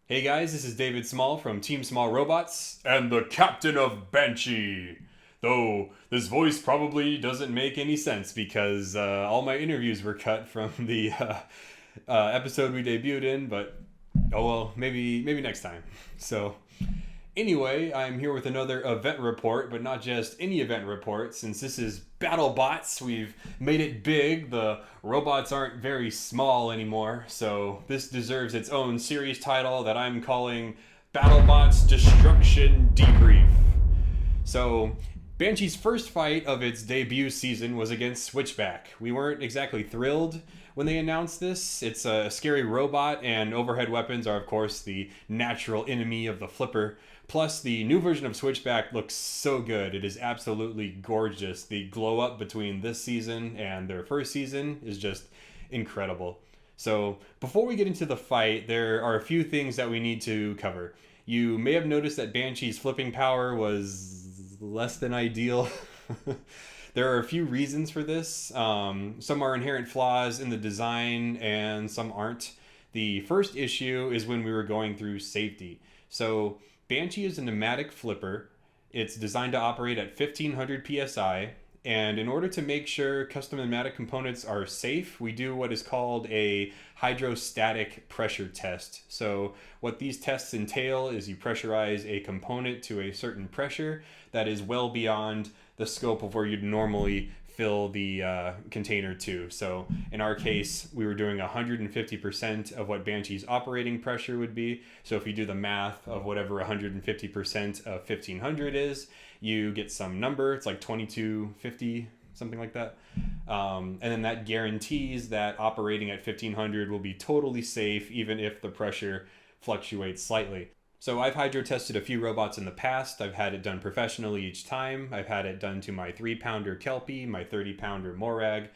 Hey guys, this is David Small from Team Small Robots and the captain of Banshee. Though this voice probably doesn't make any sense because all my interviews were cut from the episode we debuted in, but oh well, maybe next time. So anyway, I'm here with another event report, but not just any event report. Since this is BattleBots, we've made it big. The robots aren't very small anymore, so this deserves its own series title that I'm calling BattleBots Destruction Debrief. So, Banshee's first fight of its debut season was against Switchback. We weren't exactly thrilled when they announced this. It's a scary robot, and overhead weapons are, of course, the natural enemy of the flipper. Plus, the new version of Switchback looks so good. It is absolutely gorgeous. The glow up between this season and their first season is just incredible. So, before we get into the fight, there are a few things that we need to cover. You may have noticed that Banshee's flipping power was less than ideal. There are a few reasons for this. Some are inherent flaws in the design, and some aren't. The first issue is when we were going through safety. So, Banshee is a pneumatic flipper. It's designed to operate at 1500 psi, and in order to make sure custom pneumatic components are safe, we do what is called a hydrostatic pressure test. So, what these tests entail is you pressurize a component to a certain pressure that is well beyond the scope of where you'd normally fill the container to. So in our case, we were doing 150% of what Banshee's operating pressure would be. So if you do the math of whatever 150% of 1500 is, you get some number. It's like 2250, something like that. And then that guarantees that operating at 1500 will be totally safe, even if the pressure fluctuates slightly. So I've hydro tested a few robots in the past. I've had it done professionally each time. I've had it done to my 3-pounder Kelpie, my 30-pounder Morag,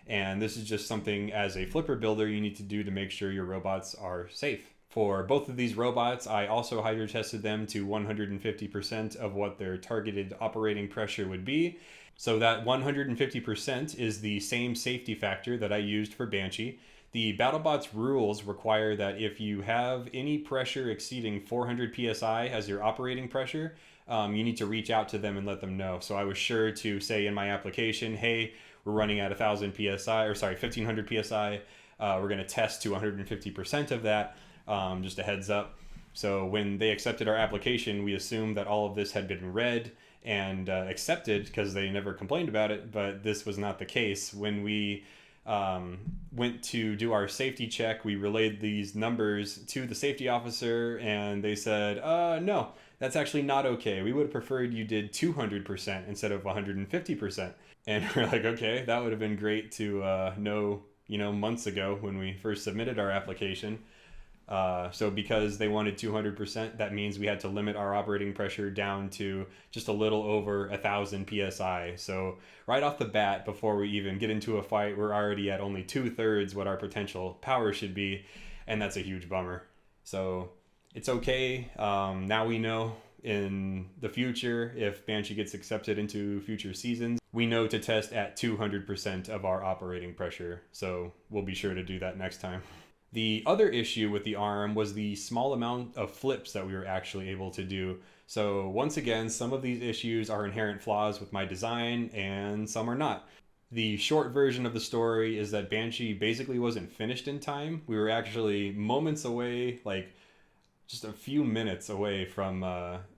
and this is just something as a flipper builder you need to do to make sure your robots are safe. For both of these robots, I also hydro tested them to 150% of what their targeted operating pressure would be. So that 150% is the same safety factor that I used for Banshee. The BattleBots rules require that if you have any pressure exceeding 400 psi as your operating pressure, you need to reach out to them and let them know. So I was sure to say in my application, hey, we're running at 1500 psi. We're going to test to 150% of that, just a heads up. So when they accepted our application, we assumed that all of this had been read and accepted because they never complained about it, but this was not the case. When we went to do our safety check, we relayed these numbers to the safety officer, and they said, no, that's actually not okay. We would have preferred you did 200% instead of 150%. And we're like, okay, that would have been great to know, months ago when we first submitted our application. So because they wanted 200%, that means we had to limit our operating pressure down to just a little over 1000 psi. So right off the bat, before we even get into a fight, we're already at only 2/3 what our potential power should be, and that's a huge bummer. So it's okay. Now we know in the future, if Banshee gets accepted into future seasons, we know to test at 200% of our operating pressure. So we'll be sure to do that next time. The other issue with the arm was the small amount of flips that we were actually able to do. So once again, some of these issues are inherent flaws with my design and some are not. The short version of the story is that Banshee basically wasn't finished in time. We were actually moments away, like just a few minutes away from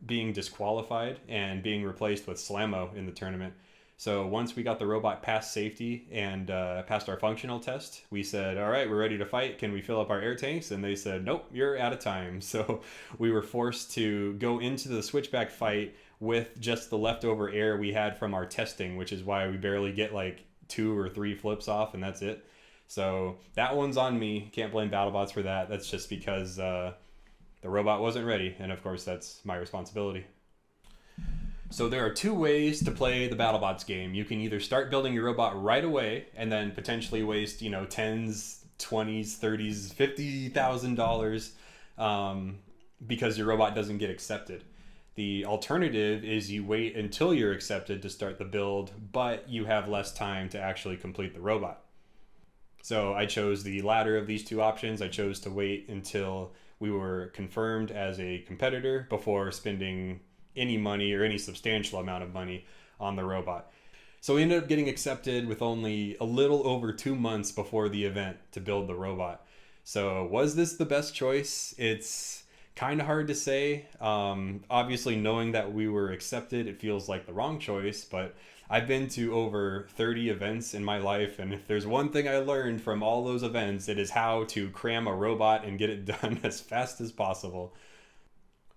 being disqualified and being replaced with Slammo in the tournament. So once we got the robot past safety and passed our functional test, we said, all right, we're ready to fight. Can we fill up our air tanks? And they said, nope, you're out of time. So we were forced to go into the switchback fight with just the leftover air we had from our testing, which is why we barely get like 2 or 3 flips off, and that's it. So that one's on me. Can't blame BattleBots for that. That's just because the robot wasn't ready. And of course, that's my responsibility. So there are 2 ways to play the BattleBots game. You can either start building your robot right away and then potentially waste, tens, 20s, 30s, $50,000 because your robot doesn't get accepted. The alternative is you wait until you're accepted to start the build, but you have less time to actually complete the robot. So I chose the latter of these 2 options. I chose to wait until we were confirmed as a competitor before spending any money or any substantial amount of money on the robot. So we ended up getting accepted with only a little over 2 months before the event to build the robot. So was this the best choice? It's kind of hard to say. Obviously, knowing that we were accepted, it feels like the wrong choice, but I've been to over 30 events in my life, and if there's one thing I learned from all those events, it is how to cram a robot and get it done as fast as possible.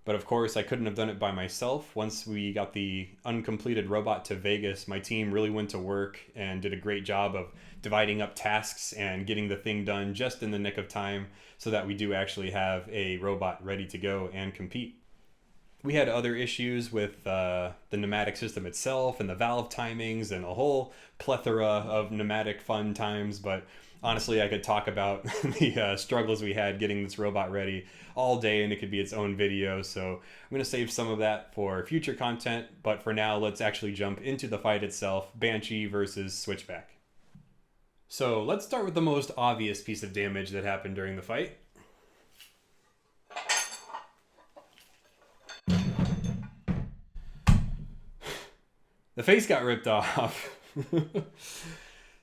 But of course, I couldn't have done it by myself. Once we got the uncompleted robot to Vegas, my team really went to work and did a great job of dividing up tasks and getting the thing done just in the nick of time so that we do actually have a robot ready to go and compete. We had other issues with the pneumatic system itself and the valve timings and a whole plethora of pneumatic fun times, but honestly, I could talk about the struggles we had getting this robot ready all day, and it could be its own video, so I'm going to save some of that for future content, but for now, let's actually jump into the fight itself, Banshee versus Switchback. So let's start with the most obvious piece of damage that happened during the fight. The face got ripped off.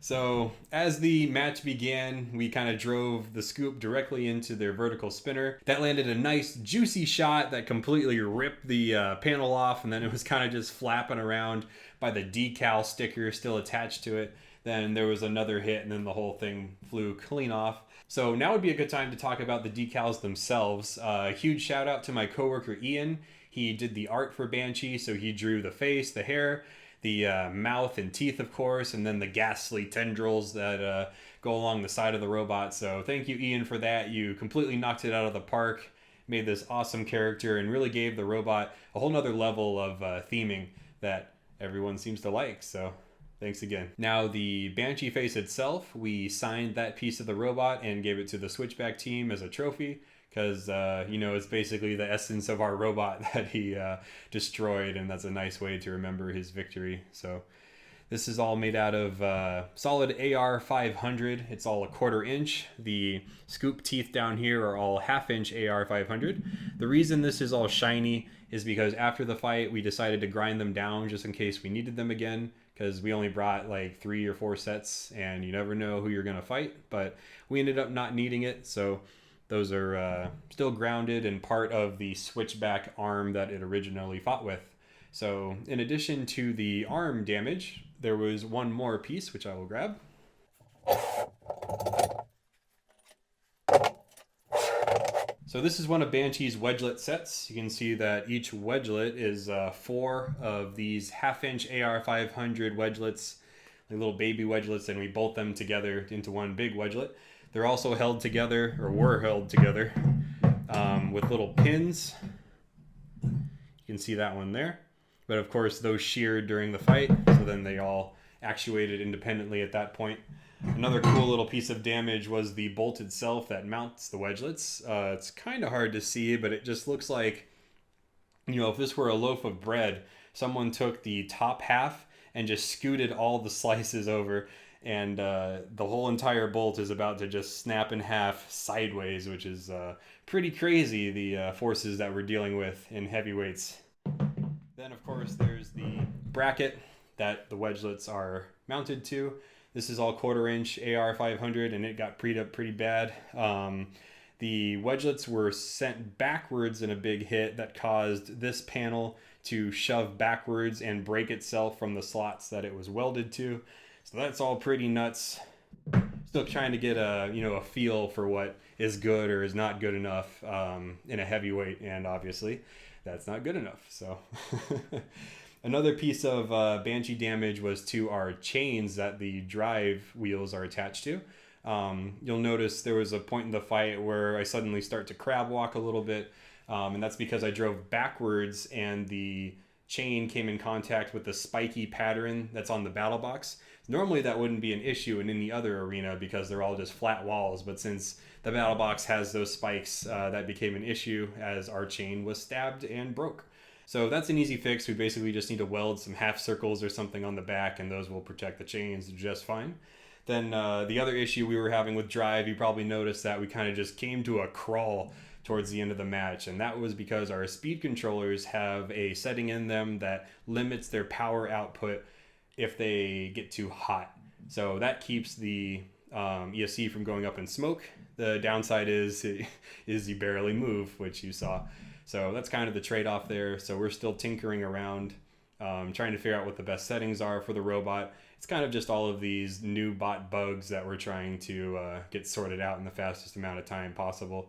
So as the match began, we kind of drove the scoop directly into their vertical spinner. That landed a nice juicy shot that completely ripped the panel off, and then it was kind of just flapping around by the decal sticker still attached to it. Then there was another hit, and then the whole thing flew clean off. So now would be a good time to talk about the decals themselves. Huge shout out to my coworker Ian. He did the art for Banshee, so he drew the face, the hair, the mouth and teeth, of course, and then the ghastly tendrils that go along the side of the robot. So thank you, Ian, for that. You completely knocked it out of the park, made this awesome character, and really gave the robot a whole nother level of theming that everyone seems to like. So thanks again. Now, the Banshee face itself, we signed that piece of the robot and gave it to the Switchback team as a trophy, because it's basically the essence of our robot that he destroyed, and that's a nice way to remember his victory. So this is all made out of solid AR 500. It's all a 1/4 inch. The scoop teeth down here are all 1/2 inch AR 500. The reason this is all shiny is because after the fight, we decided to grind them down just in case we needed them again, because we only brought like 3 or 4 sets, and you never know who you're gonna fight, but we ended up not needing it, so those are still grounded and part of the Switchback arm that it originally fought with. So in addition to the arm damage, there was one more piece, which I will grab. So this is one of Banshee's Wedgelet sets. You can see that each Wedgelet is 4 of these 1/2 inch AR 500 Wedgelets, like little baby Wedgelets, and we bolt them together into one big Wedgelet. They're also held together, or were held together, with little pins. You can see that one there. But of course, those sheared during the fight, so then they all actuated independently at that point. Another cool little piece of damage was the bolt itself that mounts the Wedgelets. It's kind of hard to see, but it just looks like, if this were a loaf of bread, someone took the top half and just scooted all the slices over, and the whole entire bolt is about to just snap in half sideways, which is pretty crazy, the forces that we're dealing with in heavyweights. Then, of course, there's the bracket that the Wedgelets are mounted to. This is all 1/4 inch AR 500, and it got preed up pretty bad. The Wedgelets were sent backwards in a big hit that caused this panel to shove backwards and break itself from the slots that it was welded to. So that's all pretty nuts. Still trying to get a feel for what is good or is not good enough in a heavyweight, and obviously that's not good enough. So another piece of Banshee damage was to our chains that the drive wheels are attached to. You'll notice there was a point in the fight where I suddenly start to crab walk a little bit, and that's because I drove backwards and the chain came in contact with the spiky pattern that's on the BattleBots. Normally that wouldn't be an issue in any other arena because they're all just flat walls, but since the BattleBots has those spikes, that became an issue as our chain was stabbed and broke. So that's an easy fix. We basically just need to weld some half circles or something on the back, and those will protect the chains just fine. Then the other issue we were having with drive, you probably noticed that we kind of just came to a crawl towards the end of the match, and that was because our speed controllers have a setting in them that limits their power output if they get too hot. So that keeps the ESC from going up in smoke. The downside is you barely move, which you saw. So that's kind of the trade-off there. So we're still tinkering around, trying to figure out what the best settings are for the robot. It's kind of just all of these new bot bugs that we're trying to get sorted out in the fastest amount of time possible.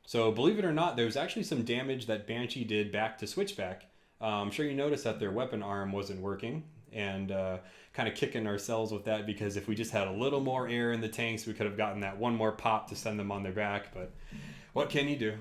So believe it or not, there's actually some damage that Banshee did back to Switchback. I'm sure you noticed that their weapon arm wasn't working, and kind of kicking ourselves with that, because if we just had a little more air in the tanks, we could have gotten that one more pop to send them on their back, but what can you do?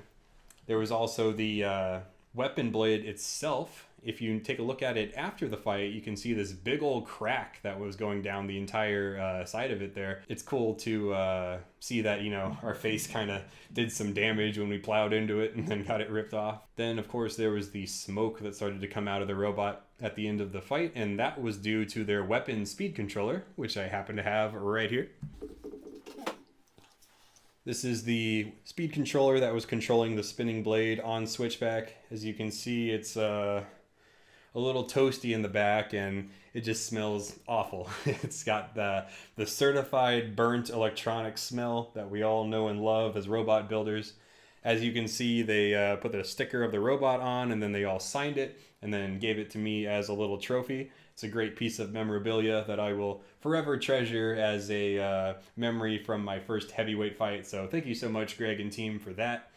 There was also the weapon blade itself. If you take a look at it after the fight, you can see this big old crack that was going down the entire side of it there. It's cool to see that, you know, our face kind of did some damage when we plowed into it and then got it ripped off. Then, of course, there was the smoke that started to come out of the robot at the end of the fight, and that was due to their weapon speed controller, which I happen to have right here. This is the speed controller that was controlling the spinning blade on Switchback. As you can see, it's a little toasty in the back, and it just smells awful. It's got the certified burnt electronic smell that we all know and love as robot builders. As you can see, they put the sticker of the robot on, and then they all signed it and then gave it to me as a little trophy. It's a great piece of memorabilia that I will forever treasure as a memory from my first heavyweight fight. So thank you so much, Greg and team, for that.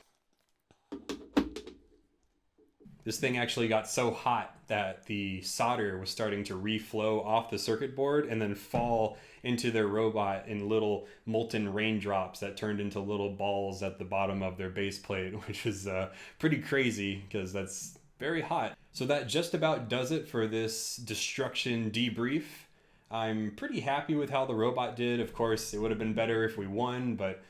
This thing actually got so hot that the solder was starting to reflow off the circuit board and then fall into their robot in little molten raindrops that turned into little balls at the bottom of their base plate, which is pretty crazy because that's very hot. So that just about does it for this destruction debrief. I'm pretty happy with how the robot did. Of course, it would have been better if we won, but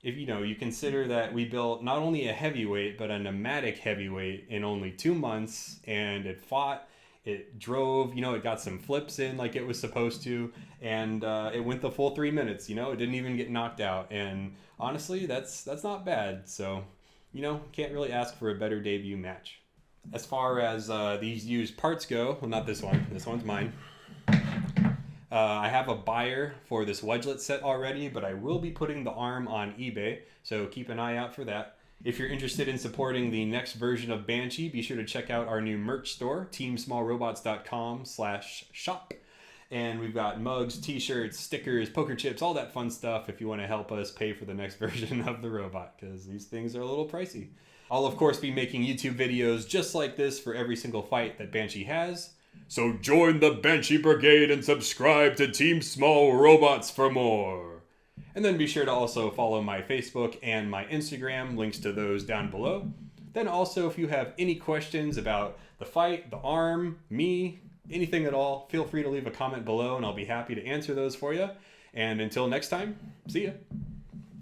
if you consider that we built not only a heavyweight, but a pneumatic heavyweight in only 2 months, and it fought, it drove, it got some flips in like it was supposed to, and it went the full 3 minutes, it didn't even get knocked out. And honestly, that's not bad. So, can't really ask for a better debut match. As far as these used parts go, well, not this one, this one's mine. I have a buyer for this Wedgelet set already, but I will be putting the arm on eBay, so keep an eye out for that. If you're interested in supporting the next version of Banshee, be sure to check out our new merch store, teamsmallrobots.com/shop. And we've got mugs, t-shirts, stickers, poker chips, all that fun stuff if you want to help us pay for the next version of the robot, because these things are a little pricey. I'll, of course, be making YouTube videos just like this for every single fight that Banshee has. So join the Banshee Brigade and subscribe to Team Small Robots for more. And then be sure to also follow my Facebook and my Instagram, links to those down below. Then also, if you have any questions about the fight, the arm, me, anything at all, feel free to leave a comment below and I'll be happy to answer those for you. And until next time, see ya.